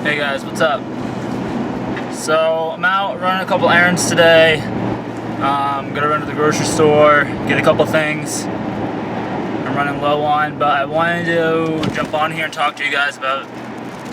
Hey guys, what's up? So I'm out running a couple errands today. Gonna run to the grocery store, get a couple things I'm running low on, but I wanted to jump on here and talk to you guys about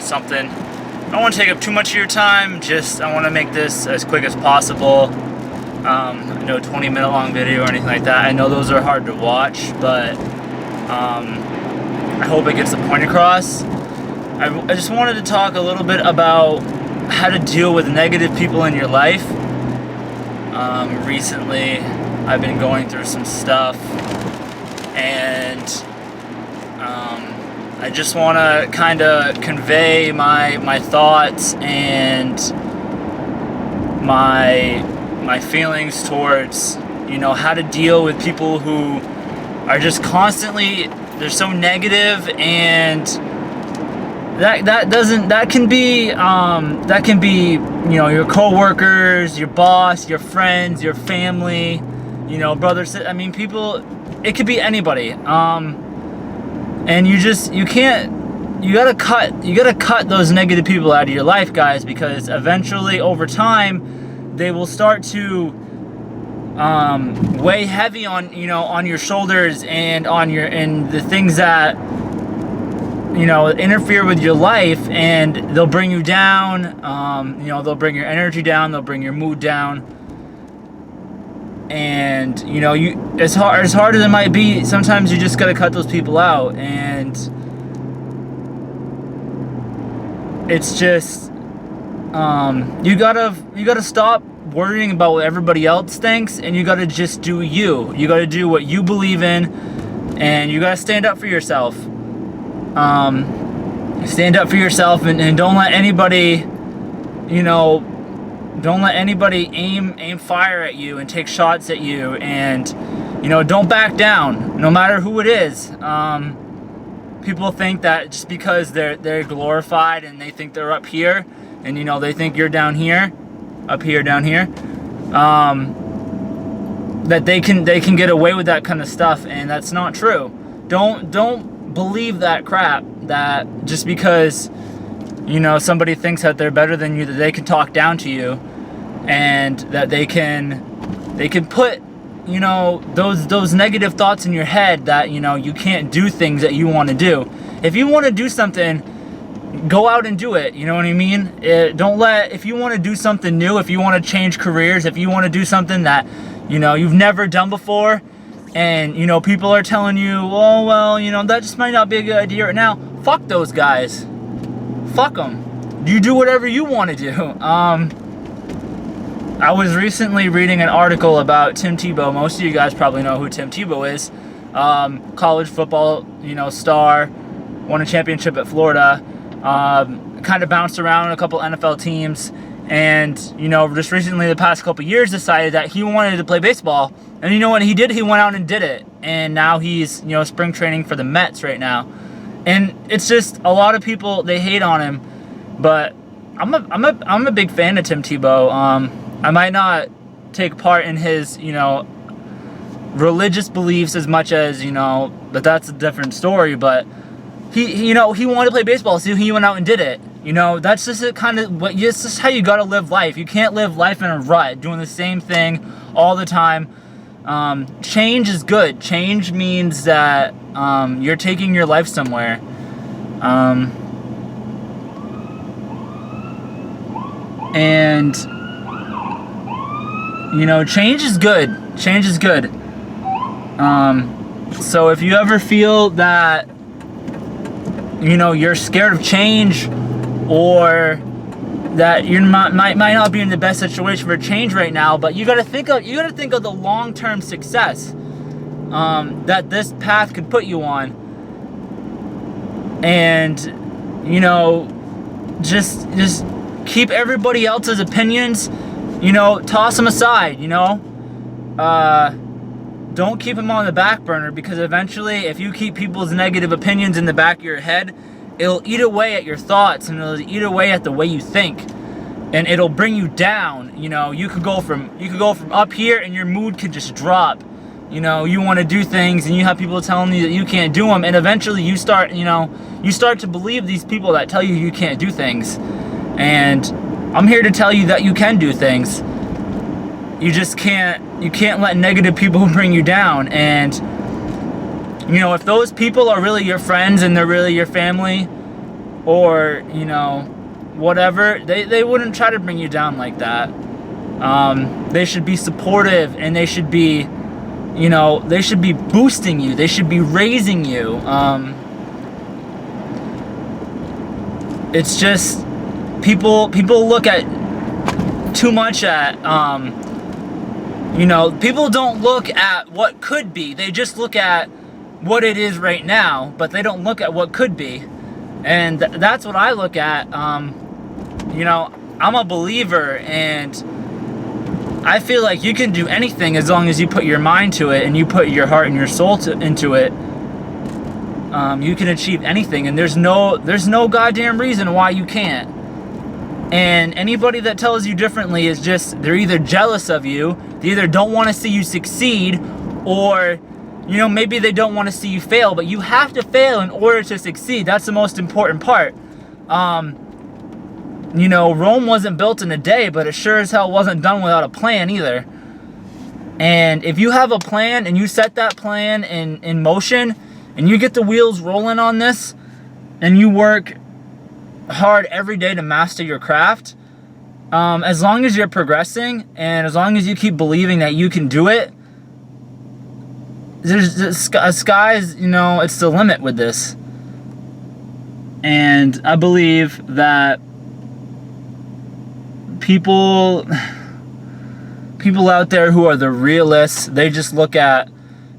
something. I don't want to take up too much of your time, just I want to make this as quick as possible. No 20-minute long video or anything like that. I know those are hard to watch, but I hope it gets the point across. I just wanted to talk a little bit about how to deal with negative people in your life. Recently, I've been going through some stuff, and I just want to kind of convey my thoughts and my feelings towards, how to deal with people who are just constantly, they're so negative, and that can be your coworkers, your boss, your friends, your family, brothers. I mean, people. It could be anybody. And you gotta cut those negative people out of your life, guys, because eventually, over time, they will start to weigh heavy on your shoulders and and the things that interfere with your life, and they'll bring you down. They'll bring your energy down, they'll bring your mood down, and as hard as it might be, sometimes you just gotta cut those people out. And it's just you gotta stop worrying about what everybody else thinks, and you gotta just do you gotta do what you believe in, and you gotta stand up for yourself. Stand up for yourself, and don't let anybody, aim fire at you and take shots at you, and don't back down, no matter who it is. People think that just because they're glorified and they think they're up here, and they think you're down here, down here, that they can get away with that kind of stuff, and that's not true. Don't believe that crap, that just because somebody thinks that they're better than you, that they can talk down to you, and that they can put those negative thoughts in your head, that you can't do things that you want to do. If you want to do something, go out and do it. You know what I mean? If you want to do something new, if you want to change careers, if you want to do something that you've never done before, and people are telling you, oh well, that just might not be a good idea right now. Fuck those guys. Fuck them. You do whatever you want to do. I was recently reading an article about Tim Tebow. Most of you guys probably know who Tim Tebow is. College football, star, won a championship at Florida. Kind of bounced around a couple NFL teams, and just recently, the past couple years, decided that he wanted to play baseball. And you know what he did? He went out and did it, and now he's spring training for the Mets right now. And it's just, a lot of people, they hate on him, but I'm a big fan of Tim Tebow. I might not take part in his religious beliefs as much as but that's a different story. But he wanted to play baseball, so he went out and did it. That's just it's just how you gotta live life. You can't live life in a rut, doing the same thing all the time. Change is good. Change means that you're taking your life somewhere. And change is good. Change is good. So if you ever feel that you're scared of change, or that you might not be in the best situation for change right now, but you gotta think of the long-term success that this path could put you on, and just keep everybody else's opinions, toss them aside. Don't keep them on the back burner, because eventually, if you keep people's negative opinions in the back of your head, it'll eat away at your thoughts, and it'll eat away at the way you think, and it'll bring you down. You could go from up here, and your mood could just drop. You want to do things, and you have people telling you that you can't do them, and eventually you start to believe these people that tell you you can't do things. And I'm here to tell you that you can do things. You just can't let negative people bring you down. And you know, if those people are really your friends and they're really your family, or you know, whatever, they wouldn't try to bring you down like that. They should be supportive, and they should be, you know, they should be boosting you. They should be raising you. It's just people look at too much at, you know, people don't look at what could be. They just look at what it is right now, but they don't look at what could be. And that's what I look at. You know, I'm a believer, and I feel like you can do anything as long as you put your mind to it and you put your heart and your soul into it. You can achieve anything, and there's no goddamn reason why you can't. And anybody that tells you differently is just, they're either jealous of you, they either don't want to see you succeed, or you know, maybe they don't want to see you fail. But you have to fail in order to succeed. That's the most important part. You know, Rome wasn't built in a day, but it sure as hell wasn't done without a plan either. And if you have a plan and you set that plan in motion, and you get the wheels rolling on this, and you work hard every day to master your craft, as long as you're progressing, and as long as you keep believing that you can do it, there's the sky's, you know, it's the limit with this. And I believe that people out there who are the realists, they just look at,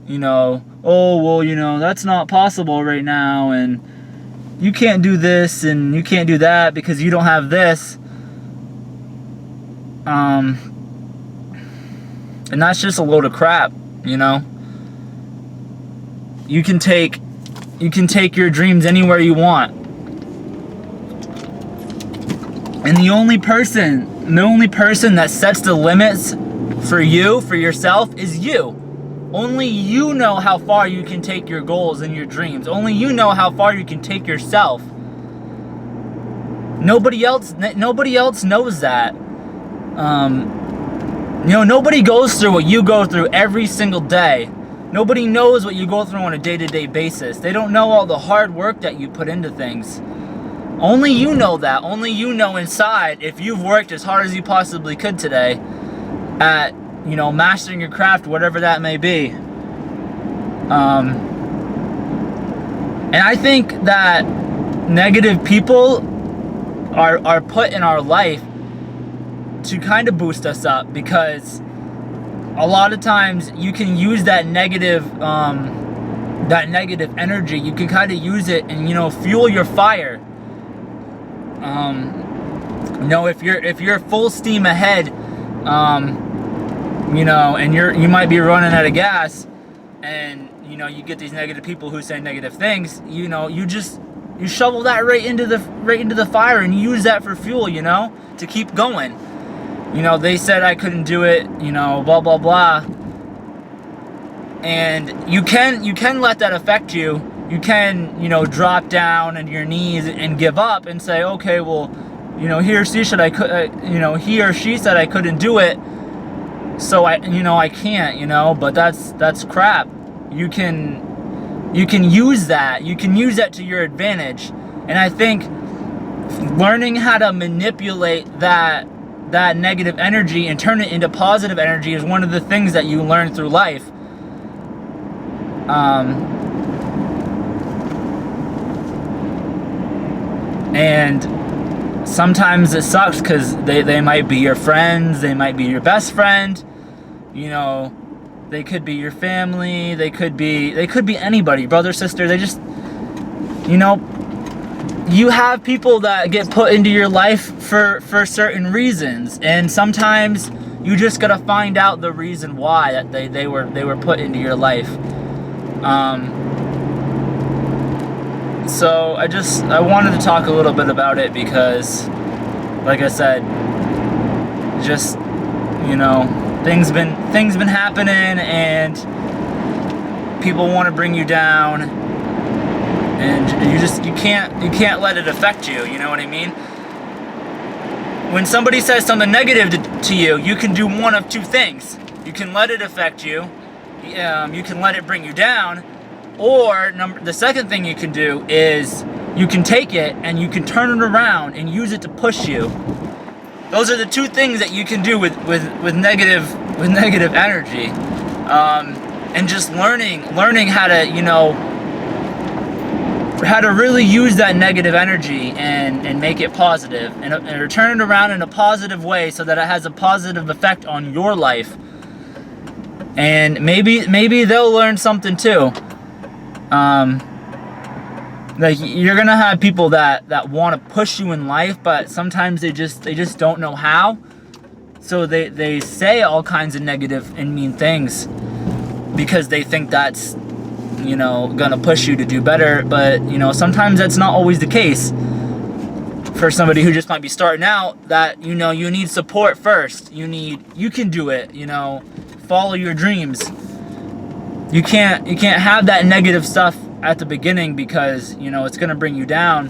you know, oh, well, you know, that's not possible right now, and you can't do this and you can't do that because you don't have this. And that's just a load of crap, you know. You can take your dreams anywhere you want. And the only person that sets the limits for you, for yourself, is you. Only you know how far you can take your goals and your dreams. Only you know how far you can take yourself. Nobody else knows that. You know, nobody goes through what you go through every single day. Nobody knows what you go through on a day-to-day basis. They don't know all the hard work that you put into things. Only you know that. Only you know inside, if you've worked as hard as you possibly could today at, you know, mastering your craft, whatever that may be. And I think that negative people are put in our life to kind of boost us up, because a lot of times you can use that negative energy. You can kind of use it and, you know, fuel your fire. You know, if you're full steam ahead, you know, and you might be running out of gas, and you know, you get these negative people who say negative things, you know, you shovel that right into the fire and you use that for fuel, you know, to keep going. You know, they said I couldn't do it, you know, blah blah blah. And you can let that affect you. You can, you know, drop down on your knees and give up and say, okay, well, you know, he or she said I couldn't do it, so I can't, you know. But that's crap. You can use that. You can use that to your advantage. And I think learning how to manipulate that negative energy and turn it into positive energy is one of the things that you learn through life. And sometimes it sucks because they might be your friends, they might be your best friend, you know, they could be your family, they could be anybody, brother, sister. They just, you know, you have people that get put into your life for certain reasons, and sometimes you just gotta find out the reason why that they were put into your life. So I wanted to talk a little bit about it because, like I said, just, you know, things been happening, and people want to bring you down, and you can't let it affect you. You know what I mean? when somebody says something negative to you, you can do one of two things. You can let it affect you. You can let it bring you down. Or the second thing you can do is you can take it and you can turn it around and use it to push you. Those are the two things that you can do with negative energy. And just learning how to, you know, how to really use that negative energy and make it positive and turn it around in a positive way so that it has a positive effect on your life. And maybe they'll learn something too. Like, you're gonna have people that want to push you in life, but sometimes they just don't know how. So they say all kinds of negative and mean things because they think that's, you know, gonna push you to do better. But, you know, sometimes that's not always the case. For somebody who just might be starting out, that, you know, you need support first. You can do it, you know, follow your dreams. You can't have that negative stuff at the beginning because, you know, it's gonna bring you down.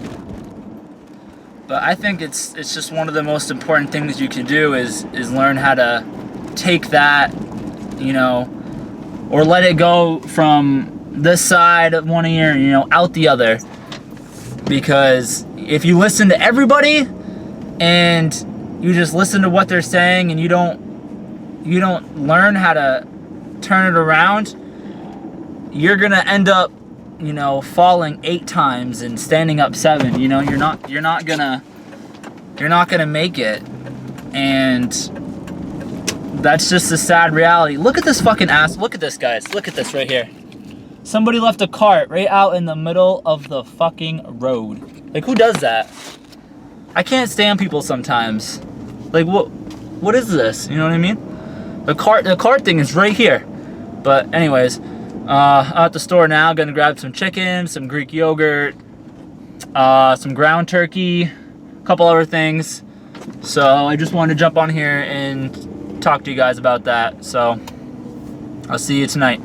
But I think it's just one of the most important things you can do is learn how to take that, you know, or let it go from this side of one ear, you know, out the other. Because if you listen to everybody and you just listen to what they're saying and you don't learn how to turn it around, you're gonna end up, you know, falling 8 times and standing up 7. You know, you're not gonna make it. And that's just a sad reality. Look at this fucking ass. Look at this, guys. Look at this right here. Somebody left a cart right out in the middle of the fucking road. Like, who does that? I can't stand people sometimes. Like, what is this? You know what I mean? The cart thing is right here. But anyways, at the store now, gonna grab some chicken, some Greek yogurt, some ground turkey, a couple other things. So I just wanted to jump on here and talk to you guys about that. So I'll see you tonight.